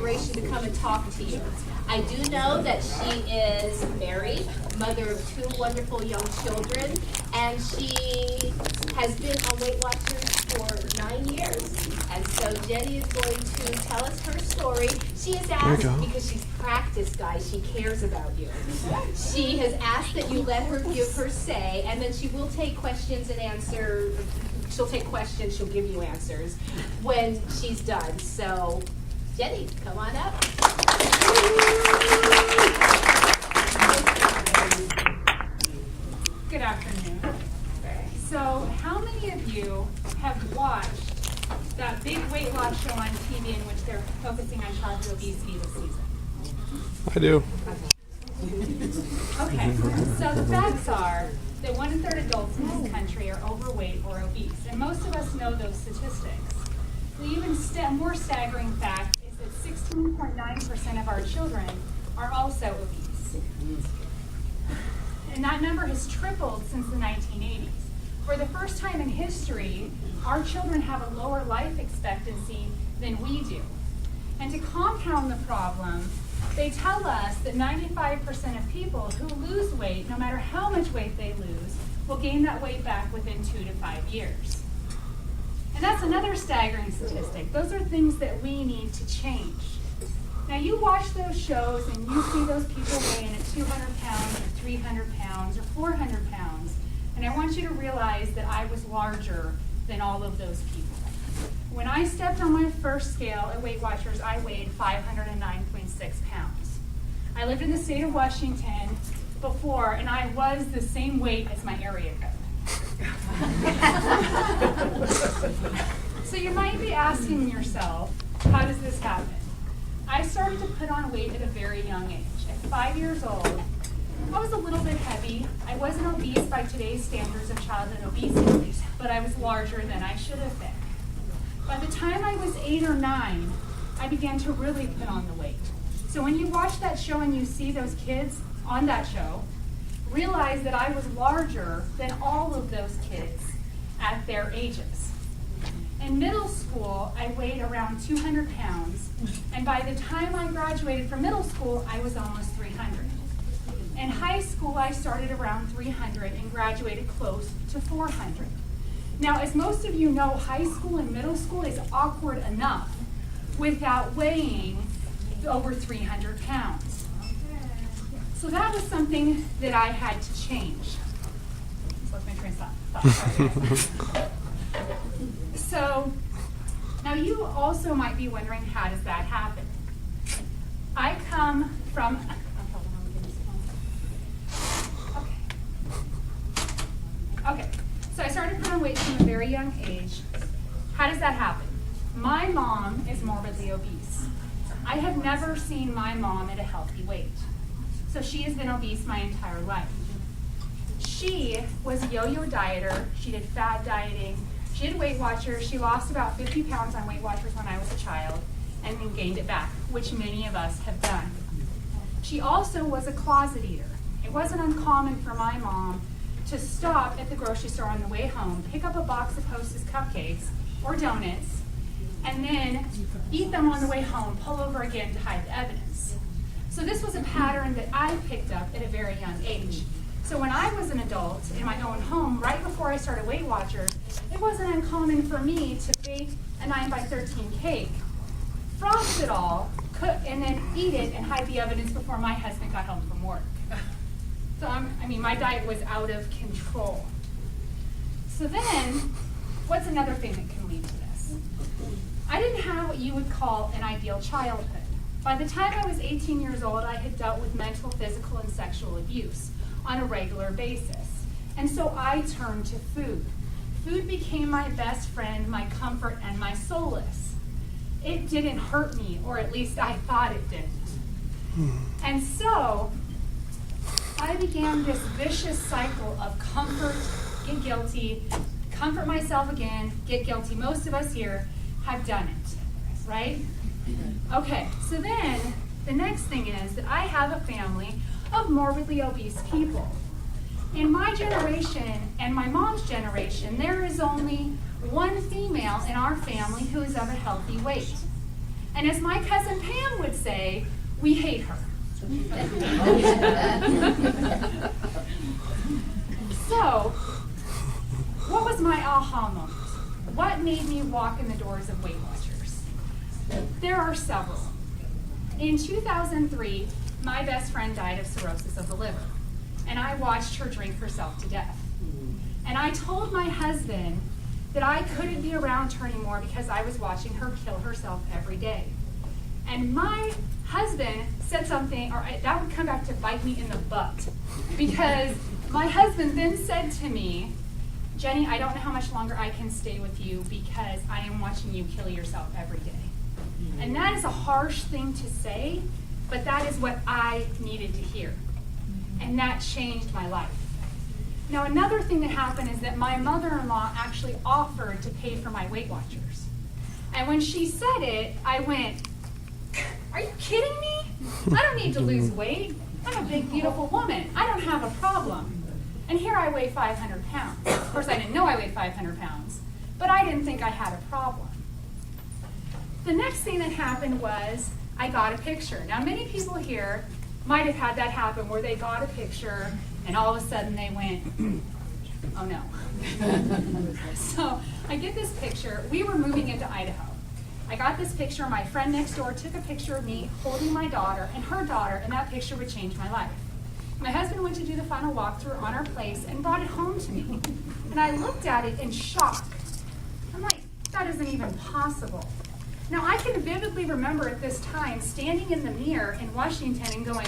inspiration to come and talk to you. I do know that she is married, mother of 2 wonderful young children, and she has been on Weight Watchers for 9 years. And so Jenny is going to tell us her story. She has asked, because she's practiced, guys, she cares about you. She has asked that you let her give her say, and then she will take questions and answer. She'll take questions, she'll give you answers when she's done. So, Jenny, come on up. Good afternoon. So, how many of you have watched that big weight loss show on TV in which they're focusing on childhood obesity this season? I do. Okay, so the facts are that 1/3 adults in this country are overweight or obese, and most of us know those statistics. The even more staggering fact is that 16.9% of our children are also obese. And that number has tripled since the 1980s. For the first time in history, our children have a lower life expectancy than we do. And to compound the problem, they tell us that 95% of people who lose weight, no matter how much weight they lose, will gain that weight back within 2 to 5 years. And that's another staggering statistic. Those are things that we need to change. Now, you watch those shows and you see those people weighing at 200 pounds or 300 pounds or 400 pounds. And I want you to realize that I was larger than all of those people. When I stepped on my first scale at Weight Watchers, I weighed 509.6 pounds. I lived in the state of Washington before, and I was the same weight as my area code. So you might be asking yourself, how does this happen? I started to put on weight at a very young age. At 5 years old, I was a little bit heavy. I wasn't obese by today's standards of childhood obesity, but I was larger than I should have been. By the time I was 8 or 9, I began to really put on the weight. So when you watch that show and you see those kids on that show, realize that I was larger than all of those kids at their ages. In middle school, I weighed around 200 pounds, and by the time I graduated from middle school, I was almost 300. In high school, I started around 300 and graduated close to 400. Now, as most of you know, high school and middle school is awkward enough without weighing over 300 pounds. So that was something that I had to change. So let's make train stop. So now you also might be wondering, how does that happen? I come from... Okay, so I started putting on weight from a very young age. How does that happen? My mom is morbidly obese. I have never seen my mom at a healthy weight. So she has been obese my entire life. She was a yo-yo dieter. She did fad dieting. She did Weight Watchers. She lost about 50 pounds on Weight Watchers when I was a child and then gained it back, which many of us have done. She also was a closet eater. It wasn't uncommon for my mom to stop at the grocery store on the way home, pick up a box of Hostess cupcakes or donuts, and then eat them on the way home, pull over again to hide the evidence. So this was a pattern that I picked up at a very young age. So when I was an adult in my own home, right before I started Weight Watchers, it wasn't uncommon for me to bake a 9x13 cake, frost it all, cook, and then eat it and hide the evidence before my husband got home from work. So my diet was out of control. So then, what's another thing that can lead to this? I didn't have what you would call an ideal childhood. By the time I was 18 years old, I had dealt with mental, physical, and sexual abuse on a regular basis. And so I turned to food. Food became my best friend, my comfort, and my solace. It didn't hurt me, or at least I thought it didn't. And so I began this vicious cycle of comfort, get guilty, comfort myself again, get guilty. Most of us here have done it, right? Okay, so then the next thing is that I have a family of morbidly obese people. In my generation and my mom's generation, there is only one female in our family who is of a healthy weight. And as my cousin Pam would say, we hate her. So, what was my aha moment? What made me walk in the doors of Weight Watchers? There are several. In 2003, my best friend died of cirrhosis of the liver, and I watched her drink herself to death. And I told my husband that I couldn't be around her anymore because I was watching her kill herself every day. And my husband said something, or that would come back to bite me in the butt, because my husband then said to me, Jenny, I don't know how much longer I can stay with you because I am watching you kill yourself every day. And that is a harsh thing to say, but that is what I needed to hear. And that changed my life. Now, another thing that happened is that my mother-in-law actually offered to pay for my Weight Watchers. And when she said it, I went, are you kidding me? I don't need to lose weight. I'm a big, beautiful woman. I don't have a problem. And here I weigh 500 pounds. Of course, I didn't know I weighed 500 pounds, but I didn't think I had a problem. The next thing that happened was I got a picture. Now, many people here might have had that happen where they got a picture and all of a sudden they went, oh no. So I get this picture. We were moving into Idaho. I got this picture. My friend next door took a picture of me holding my daughter and her daughter, and that picture would change my life. My husband went to do the final walkthrough on our place and brought it home to me. And I looked at it in shock. I'm like, that isn't even possible. Now, I can vividly remember at this time standing in the mirror in Washington and going,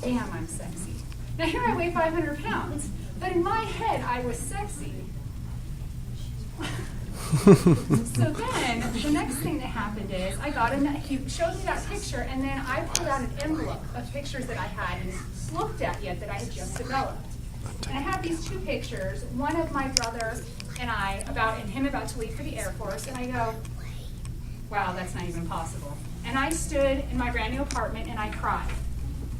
damn, I'm sexy. Now, here I weigh 500 pounds, but in my head, I was sexy. So then, the next thing that happened is I got in that, he showed me that picture, and then I pulled out an envelope of pictures that I hadn't looked at yet that I had just developed. And I have these two pictures, one of my brother and I, and him about to leave for the Air Force, and I go, wow, that's not even possible. And I stood in my brand new apartment and I cried.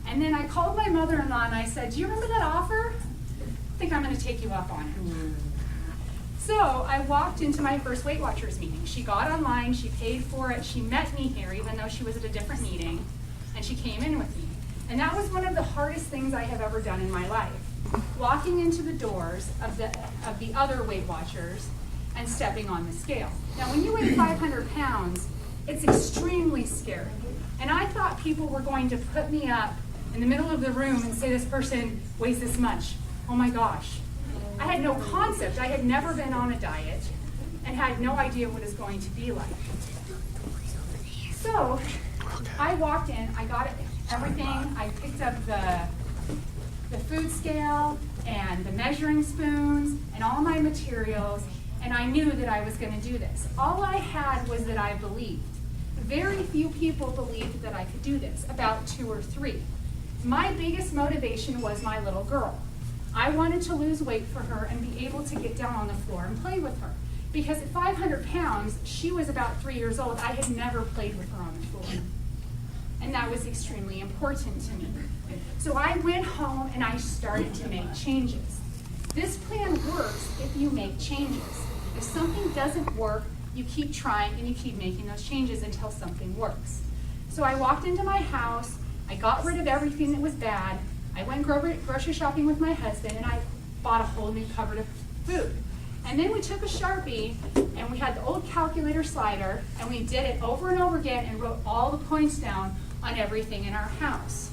And then I called my mother-in-law and I said, do you remember that offer? I think I'm going to take you up on it. So I walked into my first Weight Watchers meeting. She got online, she paid for it, she met me here even though she was at a different meeting, and she came in with me. And that was one of the hardest things I have ever done in my life. Walking into the doors of the other Weight Watchers and stepping on the scale. Now when you weigh 500 pounds, it's extremely scary. And I thought people were going to put me up in the middle of the room and say this person weighs this much. Oh my gosh. I had no concept. I had never been on a diet and had no idea what it was going to be like. So I walked in, I got everything, I picked up the food scale and the measuring spoons and all my materials, and I knew that I was going to do this. All I had was that I believed. Very few people believed that I could do this, about 2 or 3. My biggest motivation was my little girl. I wanted to lose weight for her and be able to get down on the floor and play with her. Because at 500 pounds, she was about 3 years old. I had never played with her on the floor. And that was extremely important to me. So I went home and I started to make changes. This plan works if you make changes. If something doesn't work, you keep trying and you keep making those changes until something works. So I walked into my house, I got rid of everything that was bad, I went grocery shopping with my husband, and I bought a whole new cupboard of food. And then we took a Sharpie, and we had the old calculator slider, and we did it over and over again and wrote all the points down on everything in our house.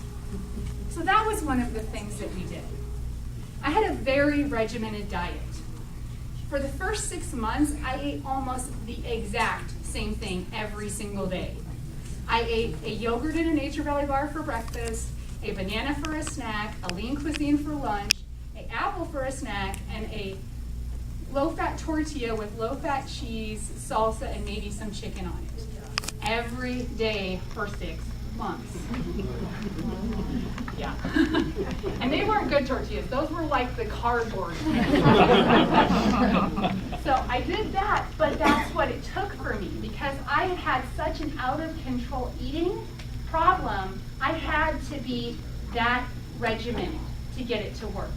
So that was one of the things that we did. I had a very regimented diet. For the first 6 months, I ate almost the exact same thing every single day. I ate a yogurt and a Nature Valley bar for breakfast, a banana for a snack, a lean cuisine for lunch, an apple for a snack, and a low-fat tortilla with low-fat cheese, salsa, and maybe some chicken on it. Every day for 6 months. Yeah. And they weren't good tortillas. Those were like the cardboard. So I did that, but that's what it took for me because I had had such an out-of-control eating problem. I had to be that regimented to get it to work.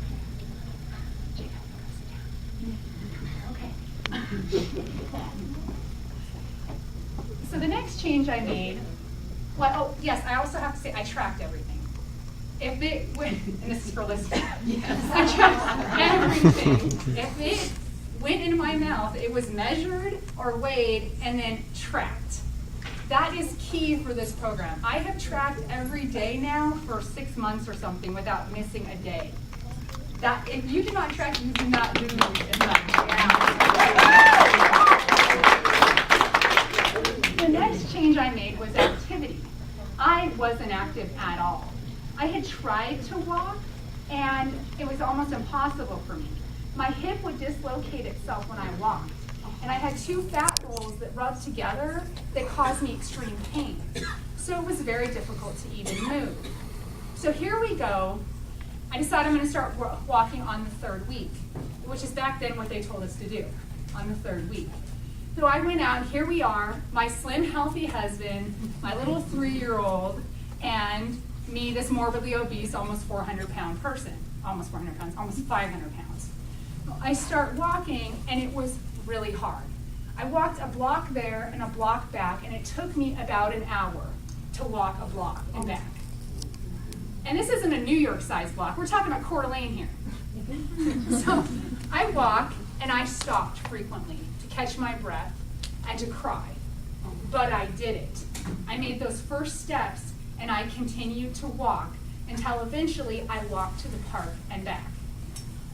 Okay. So the next change I made, well, oh yes, I also have to say I tracked everything. If it went, and this is for listeners, I tracked everything. If it went in my mouth, it was measured or weighed and then tracked. That is key for this program. I have tracked every day now for 6 months or something without missing a day. That if you do not track, you do not lose as much. The next change I made was activity. I wasn't active at all. I had tried to walk, and it was almost impossible for me. My hip would dislocate itself when I walked, and I had 2 fat rolls that rubbed together that caused me extreme pain. So it was very difficult to even move. So here we go. I decided I'm going to start walking on the 3rd week, which is back then what they told us to do, on the 3rd week. So I went out, and here we are, my slim, healthy husband, my little 3-year-old, and me, this morbidly obese, almost 400-pound person. Almost 400 pounds, almost 500 pounds. I start walking, and it was really hard. I walked a block there and a block back, and it took me about an hour to walk a block and back. And this isn't a New York-sized block. We're talking about Coeur d'Alene here. So I walk, and I stopped frequently to catch my breath and to cry. But I did it. I made those first steps, and I continued to walk until eventually I walked to the park and back.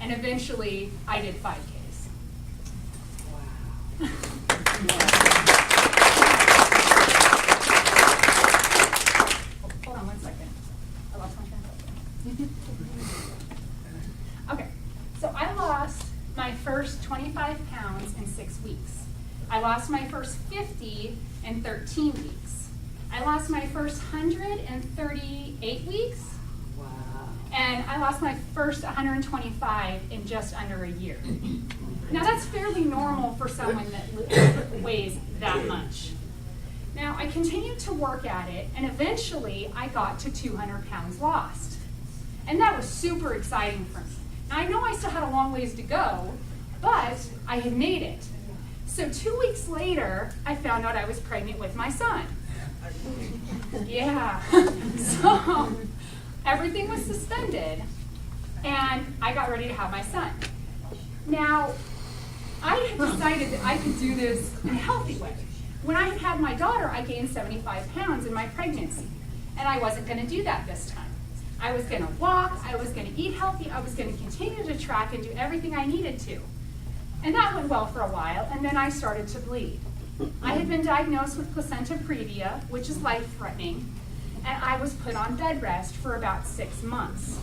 And eventually I did 5Ks. Wow. Hold on 1 second. I lost my train of thought. Okay, so I lost my first 25 pounds in 6 weeks. I lost my first 50 in 13 weeks. I lost my first 100 in 38 weeks. Wow. And I lost my first 125 in just under a year. Now that's fairly normal for someone that weighs that much. Now I continued to work at it, and eventually I got to 200 pounds lost. And that was super exciting for me. Now I know I still had a long ways to go, but I had made it. So 2 weeks later, I found out I was pregnant with my son. Yeah. So everything was suspended, and I got ready to have my son. Now, I had decided that I could do this in a healthy way. When I had my daughter, I gained 75 pounds in my pregnancy, and I wasn't going to do that this time. I was going to walk, I was going to eat healthy, I was going to continue to track and do everything I needed to. And that went well for a while, and then I started to bleed. I had been diagnosed with placenta previa, which is life-threatening, and I was put on bed rest for about 6 months.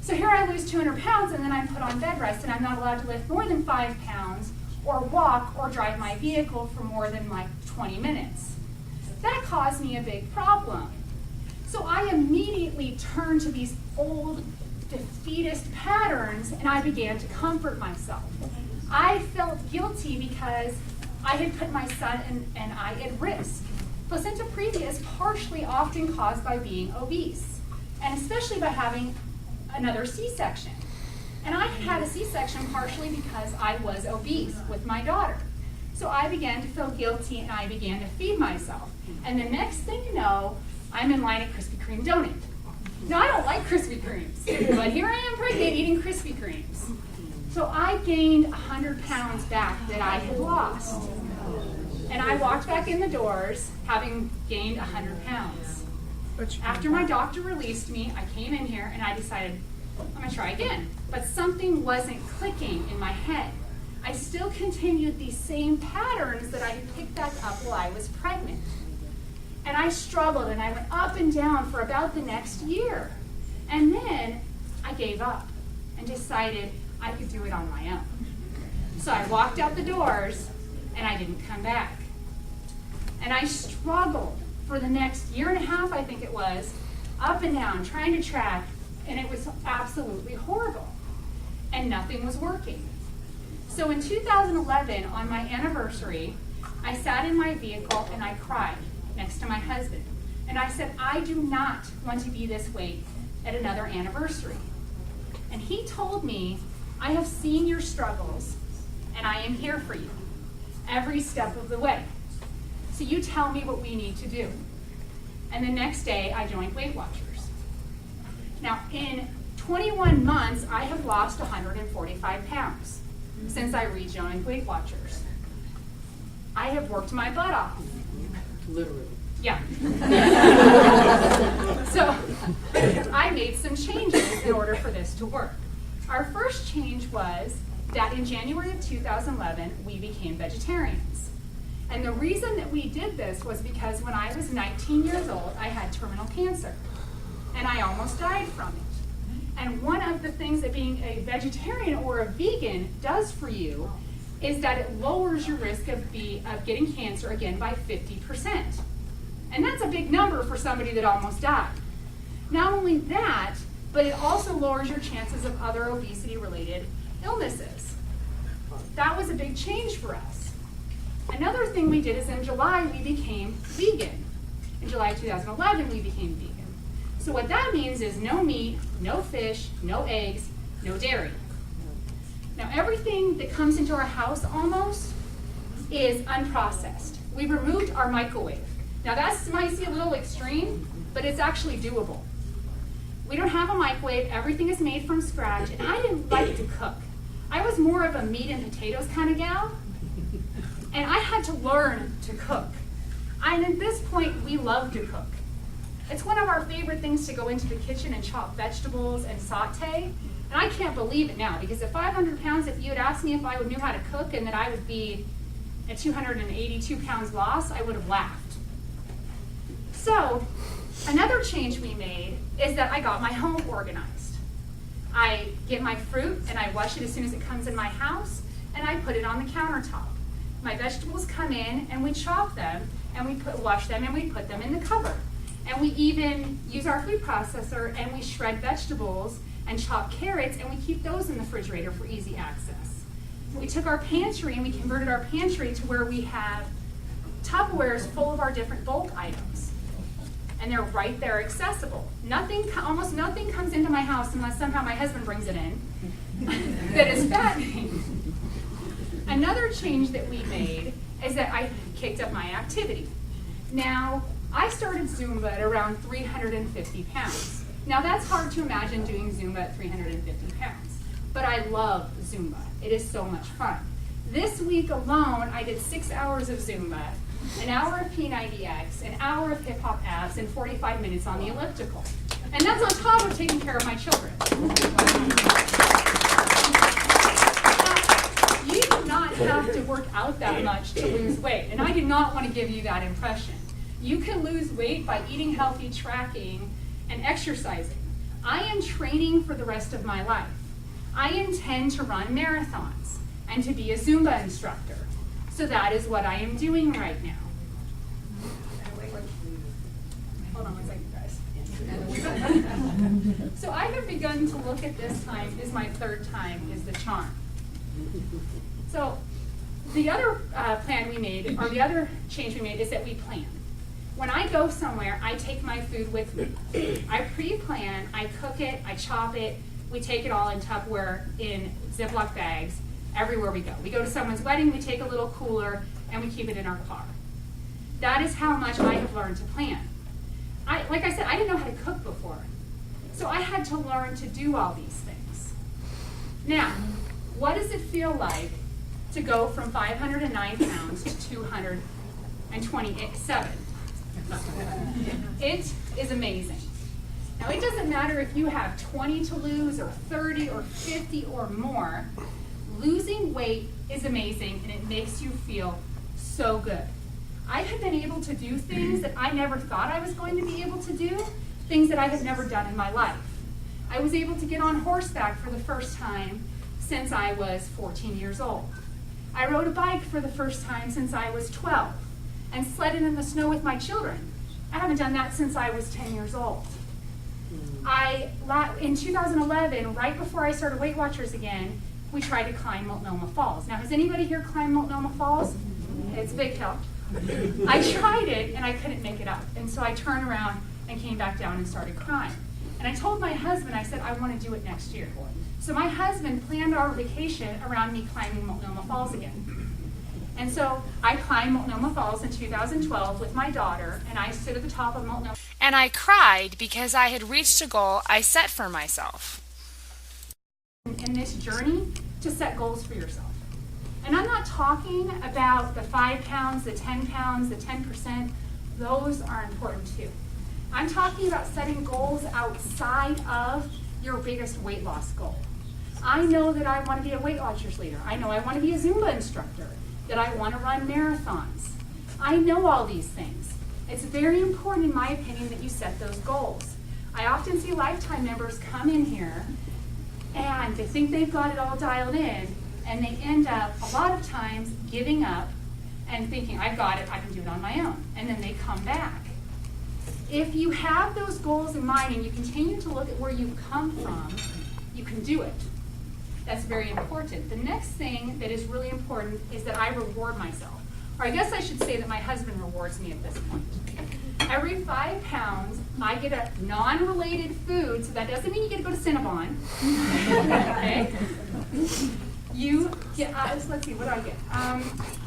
So here I lose 200 pounds, and then I'm put on bed rest, and I'm not allowed to lift more than 5 pounds, or walk, or drive my vehicle for more than like 20 minutes. That caused me a big problem. So I immediately turned to these old defeatist patterns, and I began to comfort myself. I felt guilty because I had put my son and I at risk. Placenta previa is partially often caused by being obese, and especially by having another C-section. And I had a C-section partially because I was obese with my daughter. So I began to feel guilty, and I began to feed myself. And the next thing you know, I'm in line at Krispy Kreme donut. Now, I don't like Krispy Kremes, but here I am pregnant eating Krispy Kremes. So I gained 100 pounds back that I had lost. And I walked back in the doors having gained 100 pounds. After my doctor released me, I came in here and I decided, I'm going to try again. But something wasn't clicking in my head. I still continued these same patterns that I had picked back up while I was pregnant. And I struggled, and I went up and down for about the next year. And then I gave up and decided I could do it on my own. So I walked out the doors, and I didn't come back. And I struggled for the next year and a half, I think it was, up and down, trying to track, and it was absolutely horrible. And nothing was working. So in 2011, on my anniversary, I sat in my vehicle and I cried next to my husband. And I said, I do not want to be this weight at another anniversary. And he told me, I have seen your struggles, and I am here for you every step of the way. So you tell me what we need to do. And the next day, I joined Weight Watchers. Now, in 21 months, I have lost 145 pounds since I rejoined Weight Watchers. I have worked my butt off. Literally. Yeah. So I made some changes in order for this to work. Our first change was that in January of 2011, we became vegetarians. And the reason that we did this was because when I was 19 years old, I had terminal cancer. And I almost died from it. And one of the things that being a vegetarian or a vegan does for you is that it lowers your risk of getting cancer again by 50%. And that's a big number for somebody that almost died. Not only that, but it also lowers your chances of other obesity-related illnesses. That was a big change for us. Another thing we did is in July, we became vegan. In July 2011, we became vegan. So what that means is no meat, no fish, no eggs, no dairy. Now everything that comes into our house almost is unprocessed. We removed our microwave. Now that might seem a little extreme, but it's actually doable. We don't have a microwave, everything is made from scratch, and I didn't like to cook. I was more of a meat and potatoes kind of gal, and I had to learn to cook. And at this point, we love to cook. It's one of our favorite things to go into the kitchen and chop vegetables and saute. And I can't believe it now, because at 500 pounds, if you had asked me if I knew how to cook and that I would be at 282 pounds lost, I would have laughed. So, another change we made is that I got my home organized. I get my fruit and I wash it as soon as it comes in my house, and I put it on the countertop. My vegetables come in and we chop them and we wash them and we put them in the cupboard. And we even use our food processor and we shred vegetables and chop carrots, and we keep those in the refrigerator for easy access. We took our pantry and we converted our pantry to where we have Tupperwares full of our different bulk items. And they're right there accessible. Almost nothing comes into my house unless somehow my husband brings it in that is fattening. Another change that we made is that I kicked up my activity. Now, I started Zumba at around 350 pounds. Now that's hard to imagine doing Zumba at 350 pounds, but I love Zumba. It is so much fun. This week alone, I did 6 hours of Zumba, an hour of P90X, an hour of hip hop abs, and 45 minutes on the elliptical. And that's on top of taking care of my children. Now, you do not have to work out that much to lose weight, and I do not want to give you that impression. You can lose weight by eating healthy, tracking, and exercising. I am training for the rest of my life. I intend to run marathons and to be a Zumba instructor. So that is what I am doing right now. Hold on one second, guys. So I have begun to look at this time as my third time is the charm. So the other plan we made, or the other change we made, is that we plan. When I go somewhere, I take my food with me. I pre-plan, I cook it, I chop it, we take it all in Tupperware in Ziploc bags everywhere we go. We go to someone's wedding, we take a little cooler, and we keep it in our car. That is how much I have learned to plan. Like I said, I didn't know how to cook before. So I had to learn to do all these things. Now, what does it feel like to go from 509 pounds to 227? It is amazing. Now, it doesn't matter if you have 20 to lose or 30 or 50 or more. Losing weight is amazing, and it makes you feel so good. I have been able to do things that I never thought I was going to be able to do, things that I had never done in my life. I was able to get on horseback for the first time since I was 14 years old. I rode a bike for the first time since I was 12. And sledded in the snow with my children. I haven't done that since I was 10 years old. In 2011, right before I started Weight Watchers again, we tried to climb Multnomah Falls. Now, has anybody here climbed Multnomah Falls? It's a big hill. I tried it, and I couldn't make it up. And so I turned around and came back down and started crying. And I told my husband, I said, I want to do it next year. So my husband planned our vacation around me climbing Multnomah Falls again. And so I climbed Multnomah Falls in 2012 with my daughter, and I stood at the top of Multnomah. And I cried because I had reached a goal I set for myself. In this journey, to set goals for yourself. And I'm not talking about the 5 pounds, the 10 pounds, the 10%. Those are important too. I'm talking about setting goals outside of your biggest weight loss goal. I know that I want to be a Weight Watchers leader. I know I want to be a Zumba instructor, that I want to run marathons. I know all these things. It's very important, in my opinion, that you set those goals. I often see Lifetime members come in here and they think they've got it all dialed in, and they end up, a lot of times, giving up and thinking, I've got it, I can do it on my own. And then they come back. If you have those goals in mind and you continue to look at where you've come from, you can do it. That's very important. The next thing that is really important is that I reward myself. Or I guess I should say that my husband rewards me at this point. Every 5 pounds, I get a non-related food, so that doesn't mean you get to go to Cinnabon. Okay? You get, let's see, what do I get?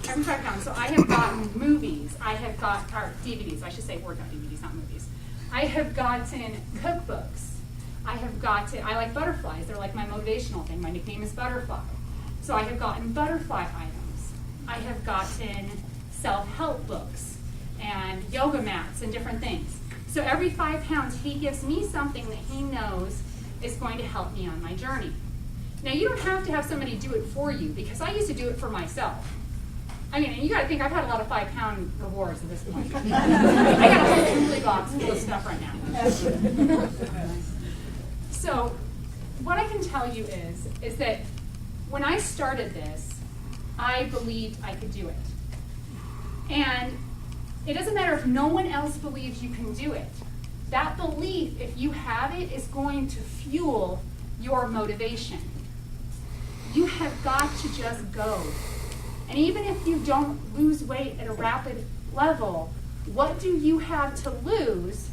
Every 5 pounds. So I have gotten movies. I have got, or DVDs, I should say, workout DVDs, not movies. I have gotten cookbooks. I have gotten, I like butterflies. They're like my motivational thing. My nickname is Butterfly. So I have gotten butterfly items. I have gotten self-help books and yoga mats and different things. So every 5 pounds, he gives me something that he knows is going to help me on my journey. Now, you don't have to have somebody do it for you, because I used to do it for myself. I mean, you gotta think, I've had a lot of 5 pound rewards at this point. I got a whole Julie box full of stuff right now. So, what I can tell you is that when I started this, I believed I could do it. And it doesn't matter if no one else believes you can do it. That belief, if you have it, is going to fuel your motivation. You have got to just go. And even if you don't lose weight at a rapid level, what do you have to lose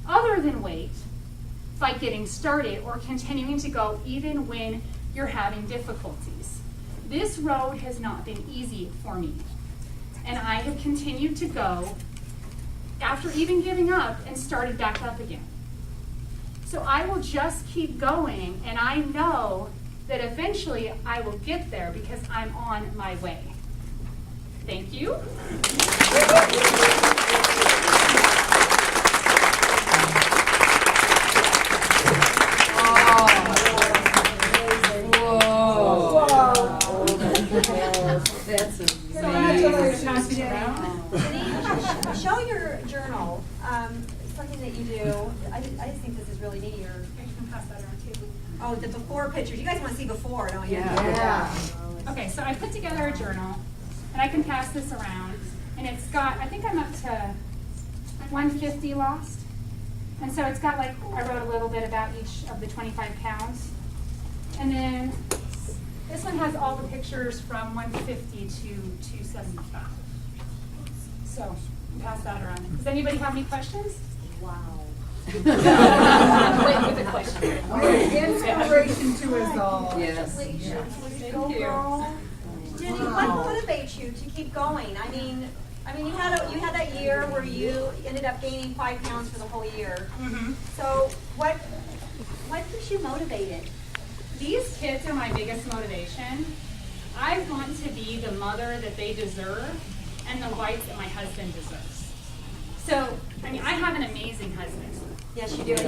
other than weight by getting started or continuing to go even when you're having difficulties? This road has not been easy for me. And I have continued to go after even giving up and started back up again. So I will just keep going, and I know that eventually I will get there because I'm on my way. Thank you. That's Denise, show your journal. Something that you do. I just think this is really neat. You can pass that around too. Oh, the before pictures. You guys want to see before, don't you? Yeah. Okay, so I put together a journal, and I can pass this around, and it's got, I think I'm up to 150 lost. And so it's got, like, I wrote a little bit about each of the 25 pounds. And then this one has all the pictures from 150 to 275. So pass that around. Does anybody have any questions? Wow. Wait with the question. Inspiration to us all. Yes. Thank you. you. Jenny, what motivates you to keep going? I mean, you had that year where you ended up gaining 5 pounds for the whole year. Mm-hmm. So what keeps you motivated? These kids are my biggest motivation. I want to be the mother that they deserve and the wife that my husband deserves. So, I mean, I have an amazing husband. Yes, you do. I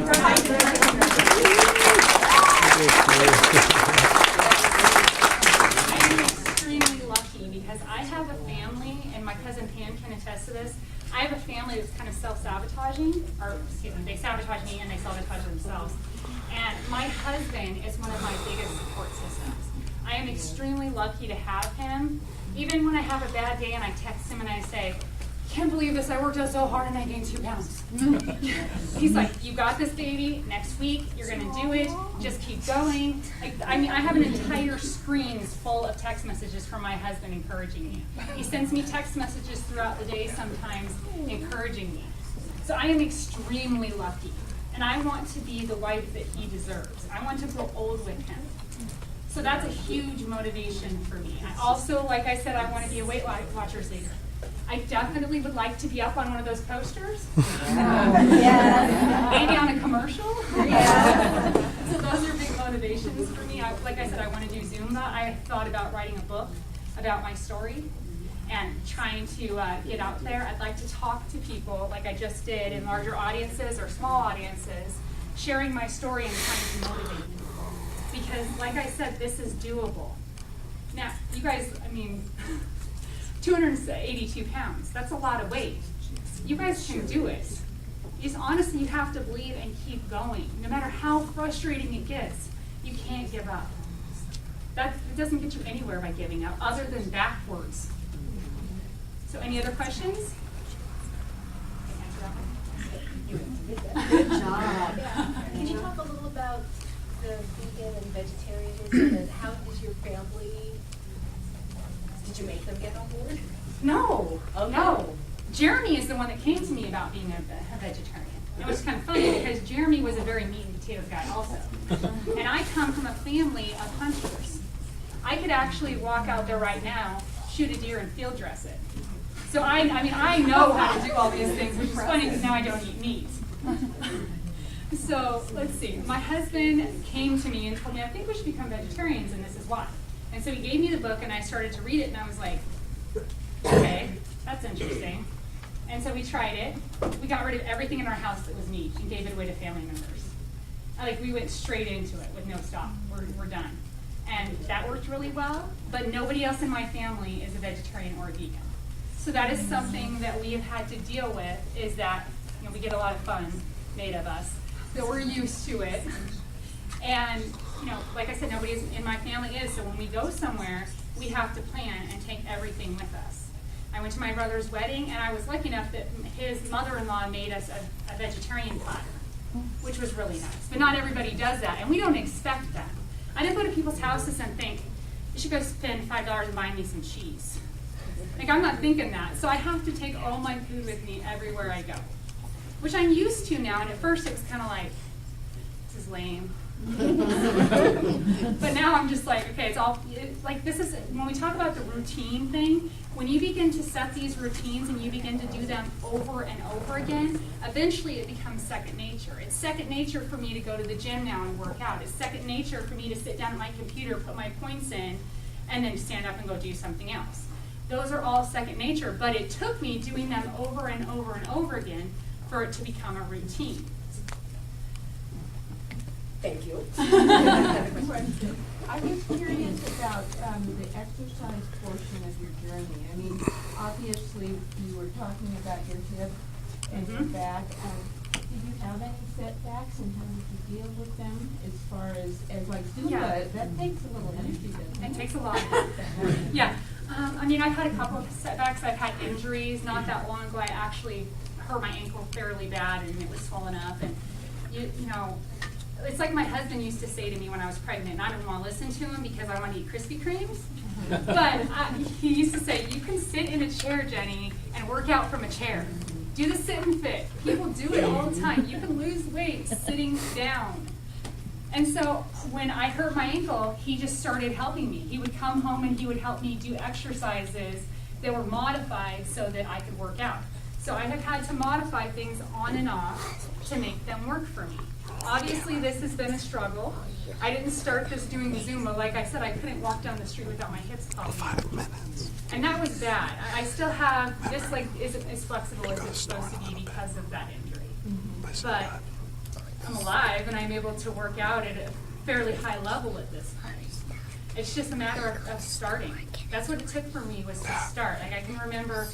am extremely lucky because I have a family, and my cousin Pam can attest to this. I have a family that's kind of self-sabotaging, or excuse me, they sabotage me and they sabotage themselves. And my husband is one of my biggest support systems. I am extremely lucky to have him. Even when I have a bad day and I text him and I say, can't believe this, I worked out so hard and I gained 2 pounds. He's like, you got this, baby. Next week, you're going to do it. Just keep going. I mean, I have an entire screen full of text messages from my husband encouraging me. He sends me text messages throughout the day sometimes encouraging me. So I am extremely lucky. And I want to be the wife that he deserves. I want to grow old with him. So that's a huge motivation for me. I also, like I said, I want to be a Weight Watchers leader. I definitely would like to be up on one of those posters. Maybe on a commercial. So those are big motivations for me. Like I said, I want to do Zumba. I thought about writing a book about my story and trying to get out there. I'd like to talk to people like I just did in larger audiences or small audiences, sharing my story and trying to motivate people. Because like I said, this is doable. Now, you guys, I mean, 282 pounds, that's a lot of weight. You guys can do it. Just honestly, you have to believe and keep going. No matter how frustrating it gets, you can't give up. It doesn't get you anywhere by giving up, other than backwards. So any other questions? Good job. Can you talk a little about the vegan and vegetarianism and how did your family, did you make them get on board? No, Okay. no. Jeremy is the one that came to me about being a vegetarian. It was kind of funny because Jeremy was a very meat and potatoes guy also. And I come from a family of hunters. I could actually walk out there right now, shoot a deer and field dress it. So I mean, I know how to do all these things, which is funny because now I don't eat meat. So let's see. My husband came to me and told me, I think we should become vegetarians, and this is why. And so he gave me the book, and I started to read it, and I was like, okay, that's interesting. And so we tried it. We got rid of everything in our house that was meat and gave it away to family members. We went straight into it with no stop. We're done. And that worked really well, but nobody else in my family is a vegetarian or a vegan. So that is something that we have had to deal with, is that we get a lot of fun made of us. So we're used to it. And like I said, nobody in my family is, so when we go somewhere, we have to plan and take everything with us. I went to my brother's wedding, and I was lucky enough that his mother-in-law made us a vegetarian platter, which was really nice. But not everybody does that, and we don't expect that. I didn't go to people's houses and think, you should go spend $5 and buy me some cheese. I'm not thinking that. So I have to take all my food with me everywhere I go, which I'm used to now, and at first it was kind of like, this is lame. But now I'm just like, okay, this is, when we talk about the routine thing, when you begin to set these routines and you begin to do them over and over again, eventually it becomes second nature. It's second nature for me to go to the gym now and work out. It's second nature for me to sit down at my computer, put my points in, and then stand up and go do something else. Those are all second nature, but it took me doing them over and over and over again for it to become a routine. Thank you. I was curious about the exercise portion of your journey. I mean, obviously, you were talking about your hip and your back. Did you have any setbacks, and how did you deal with them? As far as like Zumba, Yeah. that takes a little energy, doesn't it? It takes a lot. Yeah. I've had a couple of setbacks. I've had injuries. Not that long ago, I actually hurt my ankle fairly bad, and it was swollen up. And it's like my husband used to say to me when I was pregnant, and I didn't want to listen to him because I want to eat Krispy Kremes. But he used to say, you can sit in a chair, Jenny, and work out from a chair. Do the sit and fit. People do it all the time. You can lose weight sitting down. And so when I hurt my ankle, he just started helping me. He would come home and he would help me do exercises that were modified so that I could work out. So I have had to modify things on and off to make them work for me. Obviously, this has been a struggle. I didn't start this doing Zumba. Like I said, I couldn't walk down the street without my hips popping. 5 minutes. And that was bad. I still have, this isn't as flexible as it's supposed to be because of that injury. But I'm alive and I'm able to work out at a fairly high level at this point. It's just a matter of starting. That's what it took for me, was to start. I can remember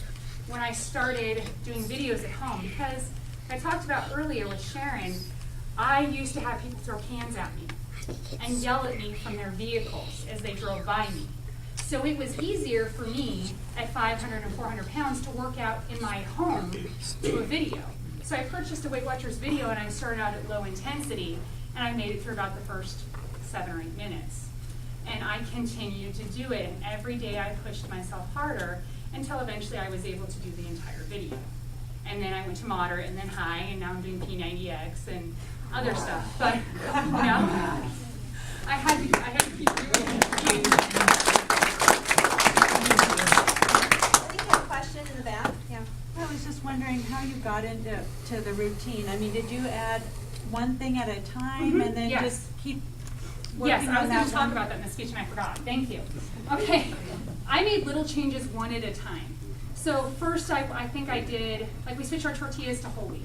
when I started doing videos at home, because I talked about earlier with Sharon, I used to have people throw cans at me and yell at me from their vehicles as they drove by me. So it was easier for me at 500 and 400 pounds to work out in my home to a video. So I purchased a Weight Watchers video, and I started out at low intensity, and I made it through about the first 7 or 8 minutes. And I continued to do it, and every day I pushed myself harder until eventually I was able to do the entire video. And then I went to moderate and then high, and now I'm doing P90X and other stuff. But, I had to keep doing it. I think you have a question in the back, yeah. I was just wondering how you got into the routine. I mean, did you add one thing at a time and then Yes. just keep working Yes, I on was that going to talk one? about that in the speech and I forgot. Thank you. Okay, I made little changes one at a time. So first, I think I did, like we switched our tortillas to whole wheat.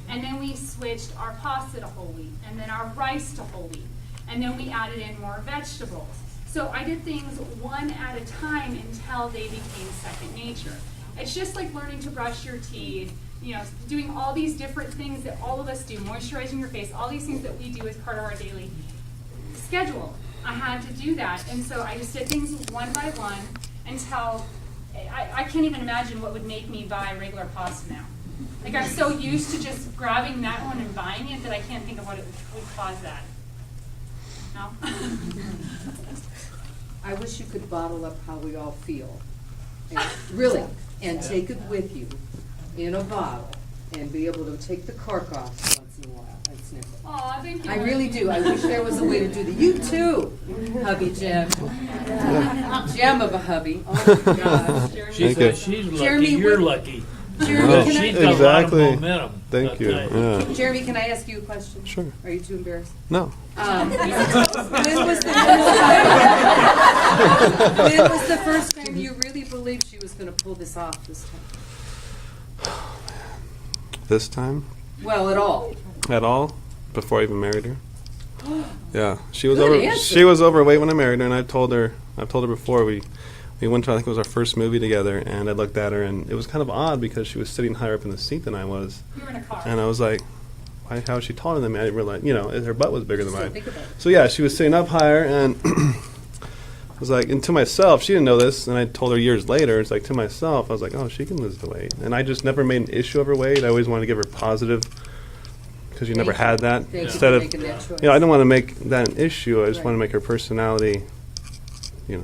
And then we switched our pasta to whole wheat. And then our rice to whole wheat. And then we added in more vegetables. So I did things one at a time until they became second nature. It's just like learning to brush your teeth, you know, doing all these different things that all of us do, moisturizing your face, all these things that we do as part of our daily schedule. I had to do that. And so I just did things one by one until I can't even imagine what would make me buy regular pasta now. Like I'm so used to just grabbing that one and buying it that I can't think of what it would cause that. No? I wish you could bottle up how we all feel. And really, and take it with you in a bottle and be able to take the cork off once in a while and sniff it. Aw, thank you. I really do. I wish there was a way to do that. You too, hubby Jim. Gem of a hubby. Oh my gosh. She said she's lucky, Jeremy, you're what- lucky. Jeremy, can She's I, got a lot of Exactly. momentum. Thank you. Yeah. Jeremy, can I ask you a question? Sure. Are you too embarrassed? No. When was the first time you really believed she was going to pull this off this time? This time? Well, at all. At all? Before I even married her? Yeah. She was Good answer. she was overweight when I married her, and I told her before we went to, I think it was our first movie together, and I looked at her, and it was kind of odd because she was sitting higher up in the seat than I was. You were in a car. And I was like, how is she taller than me? I didn't realize, her butt was bigger than So mine. think about it. So yeah, she was sitting up higher, and I was like, and to myself, she didn't know this, and I told her years later, it's like to myself, I was like, oh, she can lose the weight. And I just never made an issue of her weight. I always wanted to give her positive, because you never had that. Thank you Instead for of, making that choice. I didn't want to make that an issue. I just Right. want to make her personality, the.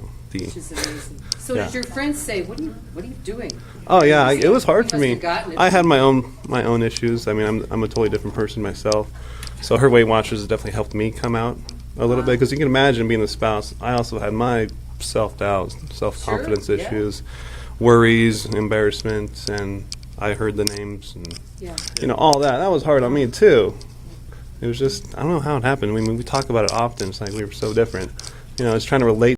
She's amazing. So Yeah. did your friends say, what are you doing? Oh yeah, it was hard You for must me. have gotten it. I had my own issues. I mean, I'm a totally different person myself. So her Weight Watchers has definitely helped me come out a little bit, because you can imagine being a spouse. I also had my self-doubt, self-confidence Sure, yeah. issues, worries, embarrassment, and I heard the names and Yeah. all that. That was hard on me too. It was just, I don't know how it happened. I mean, we talk about it often. It's like we were so different. It's trying to relate